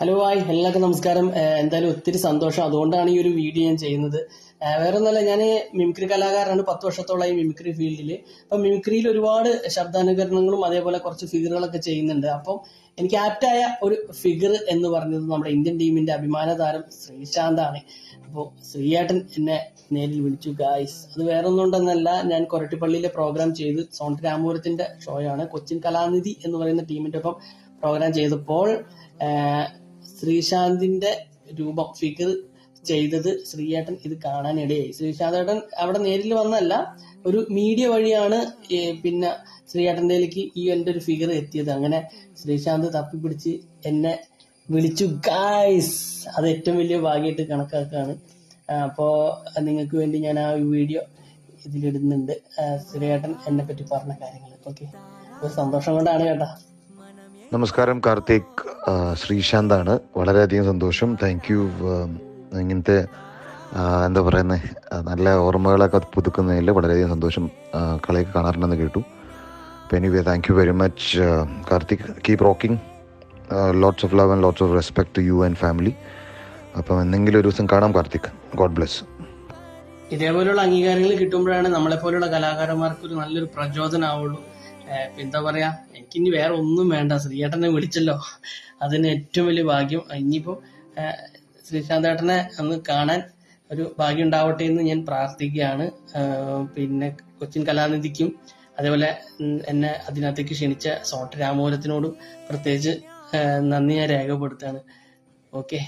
Hello hi എല്ലാവർക്കും നമസ്കാരം. എന്തായാലും ഒത്തിരി സന്തോഷം. അതുകൊണ്ടാണ് ഈ ഒരു വീഡിയോ ഞാൻ ചെയ്യുന്നത്. വേറെ ഒന്നല്ല, ഞാൻ മിമിക്രി കലാകാരനാണ്. 10 വർഷത്തോളമായി മിമിക്രി ഫീൽഡിൽ. അപ്പം മിമിക്രിയിൽ ഒരുപാട് ശബ്ദാനുകരണങ്ങളും അതേപോലെ കുറച്ച് ഫിഗറുകളൊക്കെ ചെയ്യുന്നുണ്ട്. അപ്പം എനിക്ക് ആപ്റ്റായ ഒരു ഫിഗർ എന്ന് പറഞ്ഞത് നമ്മുടെ ഇന്ത്യൻ ടീമിന്റെ അഭിമാന താരം ശ്രീശാന്താണ്. അപ്പോൾ ശ്രീയേട്ടൻ എന്നെ നേരിൽ വിളിച്ചു ഗായ്സ്. അത് വേറെ ഒന്നുകൊണ്ടെന്നല്ല, ഞാൻ കൊരട്ടിപ്പള്ളിയിലെ പ്രോഗ്രാം ചെയ്ത് സോണറ്റ് രാമപുരത്തിന്റെ ഷോയാണ് കൊച്ചിൻ കലാനിധി എന്ന് പറയുന്ന ടീമിന്റെ ഒപ്പം പ്രോഗ്രാം ചെയ്തപ്പോൾ ശ്രീശാന്തിന്റെ രൂപം ഫിഗർ ചെയ്തത് ശ്രീയേട്ടൻ ഇത് കാണാനിടയായി. ശ്രീശാന്തേട്ടൻ അവിടെ നേരിൽ വന്നല്ല, ഒരു മീഡിയ വഴിയാണ് പിന്നെ ശ്രീയേട്ടൻ്റെയിലേക്ക് ഈ എൻ്റെ ഒരു ഫിഗർ എത്തിയത്. അങ്ങനെ ശ്രീശാന്ത് തപ്പിപ്പിടിച്ച് എന്നെ വിളിച്ചു ഗായ്സ്. അത് ഏറ്റവും വലിയ ഭാഗ്യമായിട്ട് കണക്കാക്കുകയാണ്. അപ്പോൾ നിങ്ങൾക്ക് വേണ്ടി ഞാൻ ആ വീഡിയോ ഇതിലിടുന്നുണ്ട്. ശ്രീയേട്ടൻ എന്നെ പറ്റി പറഞ്ഞ കാര്യങ്ങൾ. ഓക്കെ, ഒരു സന്തോഷം കൊണ്ടാണ് കേട്ടാ. നമസ്കാരം കാർത്തിക്, ശ്രീശാന്താണ്. വളരെയധികം സന്തോഷം. Thank you. ഇങ്ങനത്തെ എന്താ പറയുന്നത്, നല്ല ഓർമ്മകളൊക്കെ പുതുക്കുന്നതിൽ വളരെയധികം സന്തോഷം. കളിയൊക്കെ കാണാറുണ്ടെന്ന് കേട്ടു. അപ്പോൾ anyway thank you very much Karthik. Keep rocking. Lots of love and lots of respect to you and family. അപ്പം എന്തെങ്കിലും ഒരു ദിവസം കാണാം കാർത്തിക്. God bless. ഇതേപോലെയുള്ള അംഗീകാരങ്ങൾ കിട്ടുമ്പോഴാണ് നമ്മളെപ്പോലുള്ള കലാകാരന്മാർക്ക് ഒരു നല്ലൊരു പ്രചോദനമാവുള്ളൂ. എന്താ പറയാ, എനിക്കിനി വേറെ ഒന്നും വേണ്ട. ശ്രീയേട്ടനെ വിളിച്ചല്ലോ, അതിന് ഏറ്റവും വലിയ ഭാഗ്യം. ഇനിയിപ്പോ ശ്രീശാന്തേട്ടനെ ഒന്ന് കാണാൻ ഒരു ഭാഗ്യം ഉണ്ടാവട്ടെ എന്ന് ഞാൻ പ്രാർത്ഥിക്കുകയാണ്. പിന്നെ കൊച്ചിൻ കലാനിധിക്കും അതേപോലെ എന്നെ അതിനകത്തേക്ക് ക്ഷണിച്ച സോണറ്റ് രാമപുരത്തിനോടും പ്രത്യേകിച്ച് നന്ദി ഞാൻ രേഖപ്പെടുത്താണ്. ഓക്കെ.